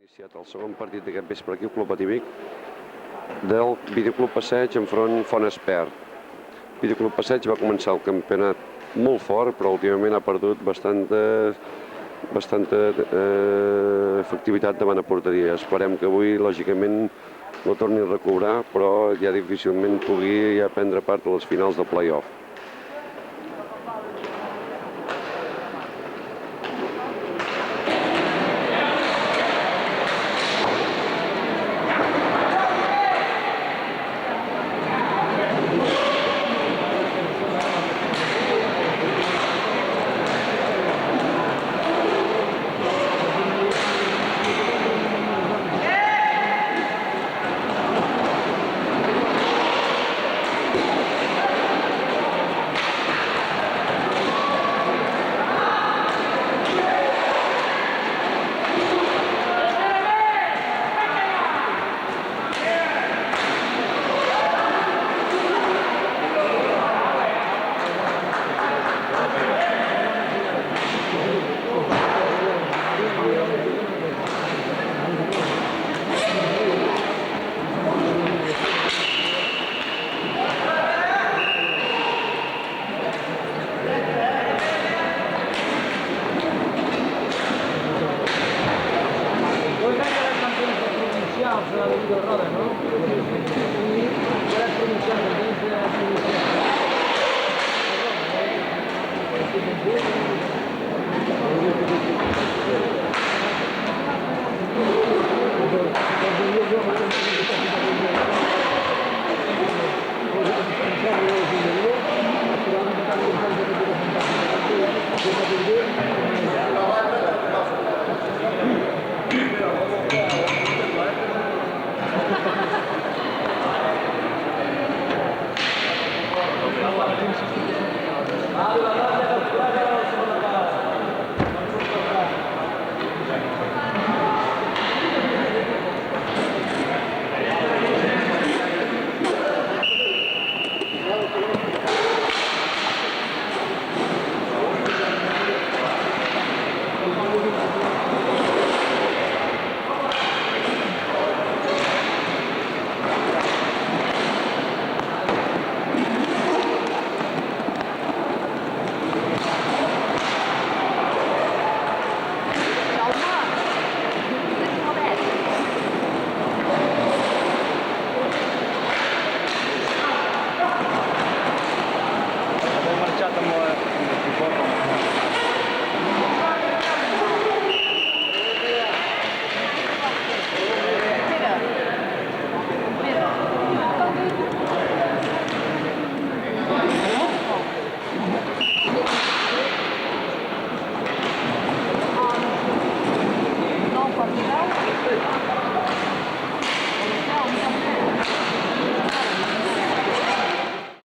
Iniciat el segon partit d'aquest vespre aquí al Club Patí Vic del Videoclub Passeig enfront Font Espert. Videoclub Passeig va començar el campionat molt fort, però últimament ha perdut bastanta efectivitat davant a porteria. Esperem que avui, lògicament, no torni a recobrar, però ja difícilment pugui ja prendre part a les finals del play-off. Pues hay que ver campeones provinciales, la de Roda, ¿no?